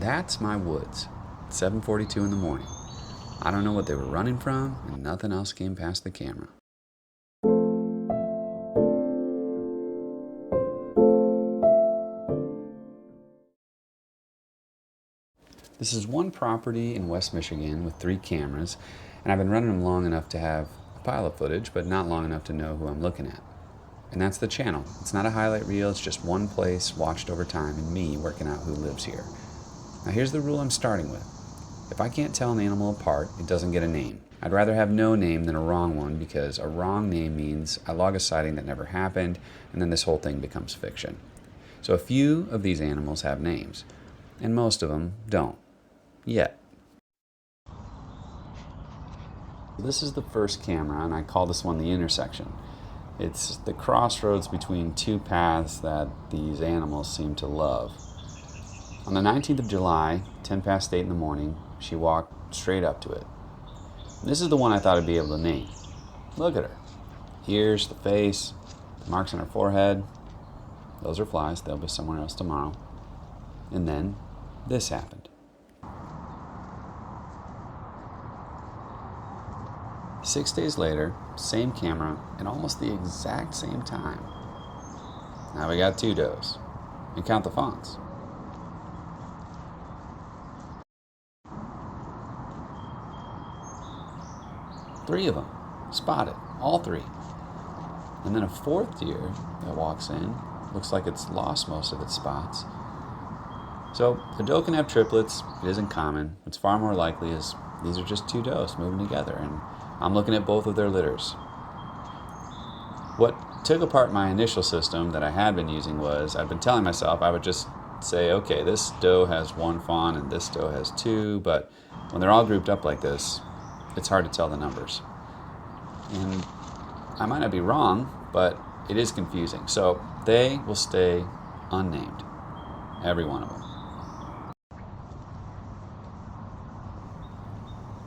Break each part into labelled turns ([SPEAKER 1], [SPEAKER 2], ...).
[SPEAKER 1] that's my woods. It's 7:42 in the morning. I don't know what they were running from, and nothing else came past the camera. This is one property in West Michigan with 3 cameras, and I've been running them long enough to have a pile of footage, but not long enough to know who I'm looking at. And that's the channel. It's not a highlight reel, it's just one place watched over time and me working out who lives here. Now here's the rule I'm starting with. If I can't tell an animal apart, it doesn't get a name. I'd rather have no name than a wrong one, because a wrong name means I log a sighting that never happened, and then this whole thing becomes fiction. So a few of these animals have names, and most of them don't. Yet. This is the first camera, and I call this one the intersection. It's the crossroads between 2 paths that these animals seem to love. On the 19th of July, 10 past 8 in the morning, she walked straight up to it. This is the one I thought I'd be able to name. Look at her. Ears, the face, the marks on her forehead. Those are flies. They'll be somewhere else tomorrow. And then this happened. 6 days later, same camera, and almost the exact same time. Now we got 2 does. And count the fawns. Three of them. Spotted. All 3. And then a 4th deer that walks in. Looks like it's lost most of its spots. So a doe can have triplets. It isn't common. What's far more likely is these are just 2 does moving together, and I'm looking at both of their litters. What took apart my initial system that I had been using was, I'd been telling myself I would just say, okay, this doe has 1 fawn and this doe has 2, but when they're all grouped up like this, it's hard to tell the numbers. And I might not be wrong, but it is confusing. So they will stay unnamed, every one of them.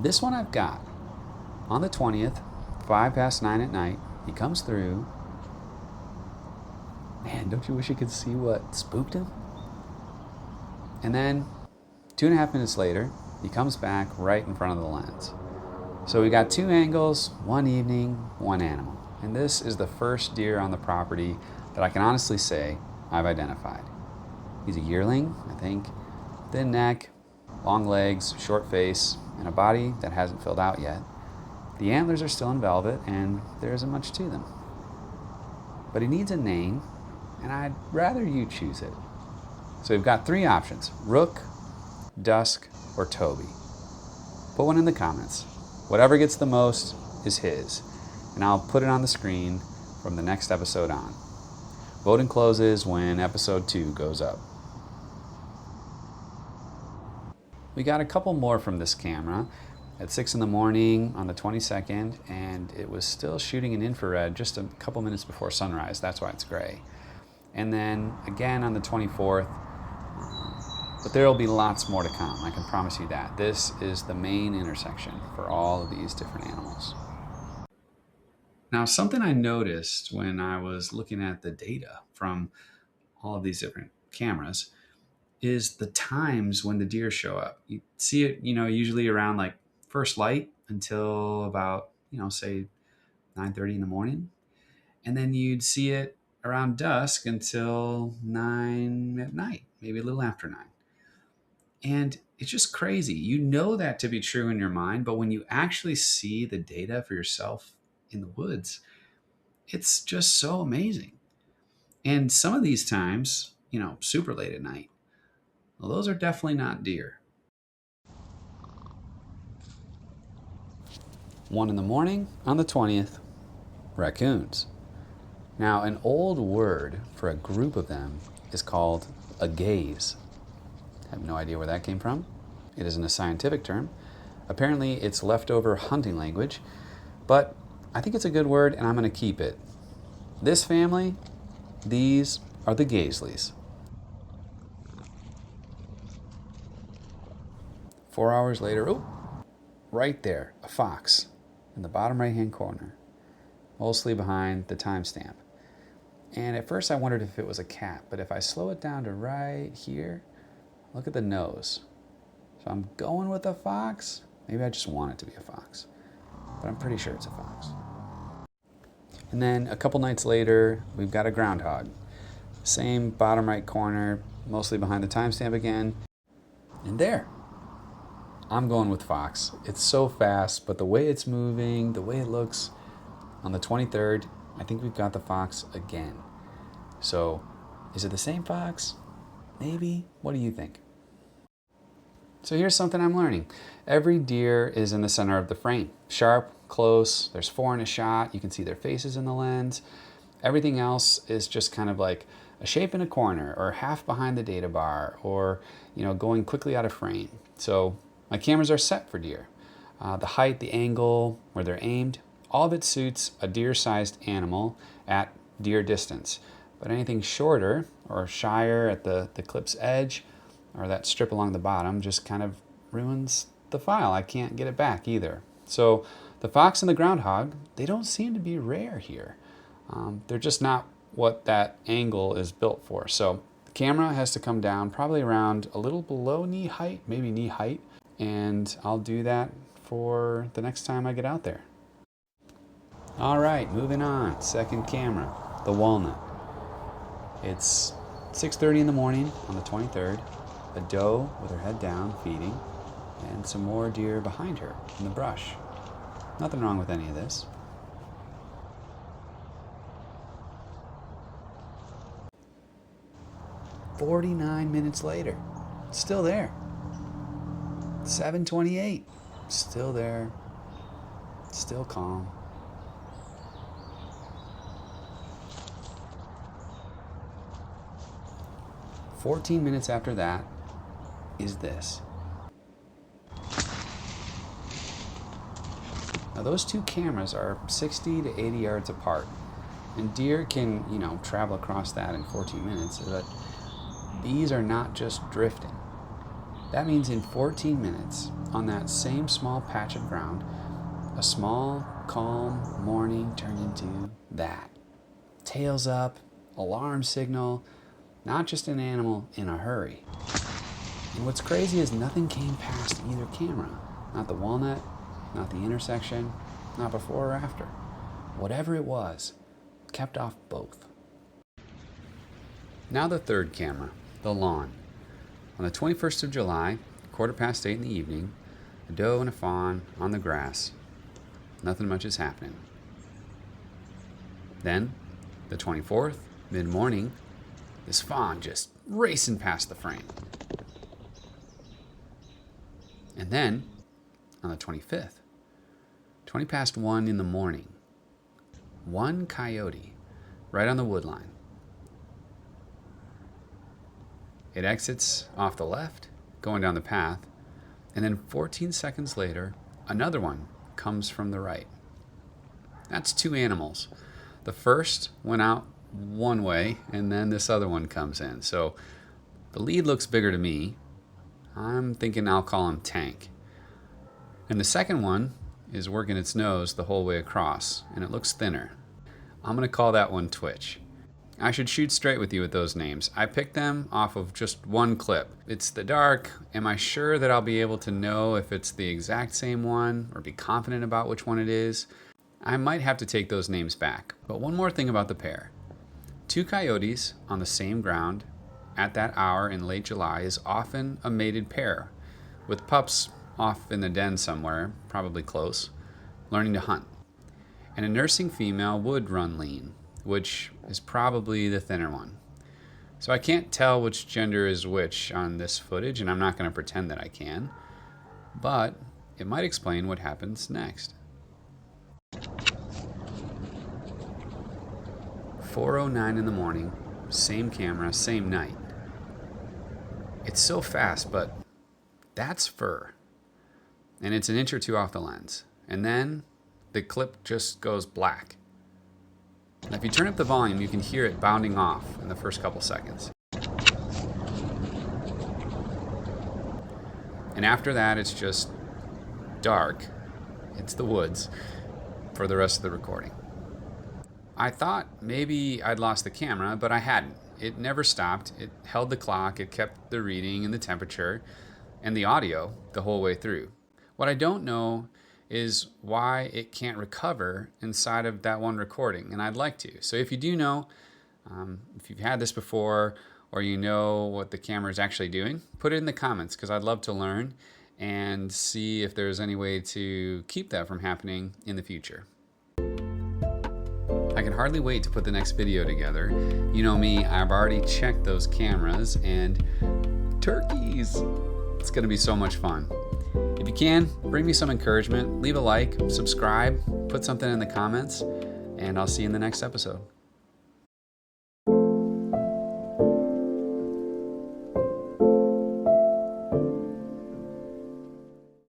[SPEAKER 1] This one I've got. On the 20th, 5 past 9 at night, he comes through. Man, don't you wish you could see what spooked him? And then 2.5 minutes later, he comes back right in front of the lens. So we got 2 angles, 1 evening, 1 animal. And this is the first deer on the property that I can honestly say I've identified. He's a yearling, I think. Thin neck, long legs, short face, and a body that hasn't filled out yet. The antlers are still in velvet, and there isn't much to them. But he needs a name, and I'd rather you choose it. So we've got 3 options: Rook, Dusk, or Toby. Put one in the comments. Whatever gets the most is his, and I'll put it on the screen from the next episode on. Voting closes when episode 2 goes up. We got a couple more from this camera at 6 in the morning on the 22nd, and it was still shooting in infrared just a couple minutes before sunrise. That's why it's gray. And then again on the 24th, but there will be lots more to come, I can promise you that. This is the main intersection for all of these different animals. Now, something I noticed when I was looking at the data from all of these different cameras is the times when the deer show up. You see it, usually around like first light until about, say 9:30 in the morning. And then you'd see it around dusk until 9 at night, maybe a little after 9. And it's just crazy. You know that to be true in your mind, but when you actually see the data for yourself in the woods, it's just so amazing. And some of these times, super late at night, well, those are definitely not deer. 1 in the morning on the 20th, raccoons. Now, an old word for a group of them is called a gaze. I have no idea where that came from. It isn't a scientific term. Apparently, it's leftover hunting language, but I think it's a good word, and I'm going to keep it. This family, these are the Gaisleys. 4 hours later, right there, a fox in the bottom right-hand corner, mostly behind the timestamp. And at first I wondered if it was a cat, but if I slow it down to right here, look at the nose. So I'm going with a fox. Maybe I just want it to be a fox, but I'm pretty sure it's a fox. And then a couple nights later, we've got a groundhog. Same bottom right corner, mostly behind the timestamp again. And there, I'm going with fox. It's so fast, but the way it's moving, the way it looks, on the 23rd, I think we've got the fox again. So, is it the same fox? Maybe? What do you think? So here's something I'm learning. Every deer is in the center of the frame. Sharp, close, there's 4 in a shot, you can see their faces in the lens. Everything else is just kind of like a shape in a corner, or half behind the data bar, or going quickly out of frame. So my cameras are set for deer. The height, the angle, where they're aimed, all of it suits a deer-sized animal at deer distance. But anything shorter or shyer at the clip's edge, or that strip along the bottom, just kind of ruins the file. I can't get it back either. So the fox and the groundhog, they don't seem to be rare here. They're just not what that angle is built for. So the camera has to come down probably around a little below knee height, maybe knee height, and I'll do that for the next time I get out there. All right, moving on. Second camera, the walnut. It's 6:30 in the morning on the 23rd. A doe with her head down, feeding, and some more deer behind her in the brush. Nothing wrong with any of this. "49 minutes later, still there. 7:28, still there, still calm. "14 minutes after that is this. Now those two cameras are 60 to 80 yards apart, and deer can, travel across that in 14 minutes, but these are not just drifting. That means in 14 minutes, on that same small patch of ground, a small, calm morning turned into that. Tails up, alarm signal, not just an animal in a hurry. And what's crazy is nothing came past either camera. Not the walnut, not the intersection, not before or after. Whatever it was, kept off both. Now the third camera, the lawn. On the 21st of July, 8:15 in the evening, a doe and a fawn on the grass. Nothing much is happening. Then, the 24th, mid-morning, this fawn just racing past the frame. And then, on the 25th, 20 past 1 in the morning, one coyote right on the wood line. It exits off the left, going down the path, and then 14 seconds later, another one comes from the right. That's 2 animals. The first went out one way, and then this other one comes in. So the lead looks bigger to me. I'm thinking I'll call him Tank. And the second one is working its nose the whole way across, and it looks thinner. I'm going to call that one Twitch. I should shoot straight with you with those names. I picked them off of just one clip. It's the dark. Am I sure that I'll be able to know if it's the exact same one or be confident about which one it is? I might have to take those names back. But one more thing about the pair. 2 coyotes on the same ground at that hour in late July is often a mated pair, with pups off in the den somewhere, probably close, learning to hunt. And a nursing female would run lean, which is probably the thinner one. So I can't tell which gender is which on this footage, and I'm not going to pretend that I can, but it might explain what happens next. 4:09 in the morning, same camera, same night. It's so fast, but that's fur. And it's an inch or two off the lens. And then the clip just goes black. Now, if you turn up the volume, you can hear it bounding off in the first couple seconds. And after that, it's just dark. It's the woods for the rest of the recording. I thought maybe I'd lost the camera, but I hadn't. It never stopped. It held the clock. It kept the reading and the temperature. and the audio the whole way through. What I don't know is why it can't recover inside of that one recording, and I'd like to. So if you do know, if you've had this before, or you know what the camera is actually doing, put it in the comments, because I'd love to learn and see if there's any way to keep that from happening in the future. I can hardly wait to put the next video together. You know me, I've already checked those cameras, and turkeys! It's gonna be so much fun. If you can, bring me some encouragement, leave a like, subscribe, put something in the comments, and I'll see you in the next episode.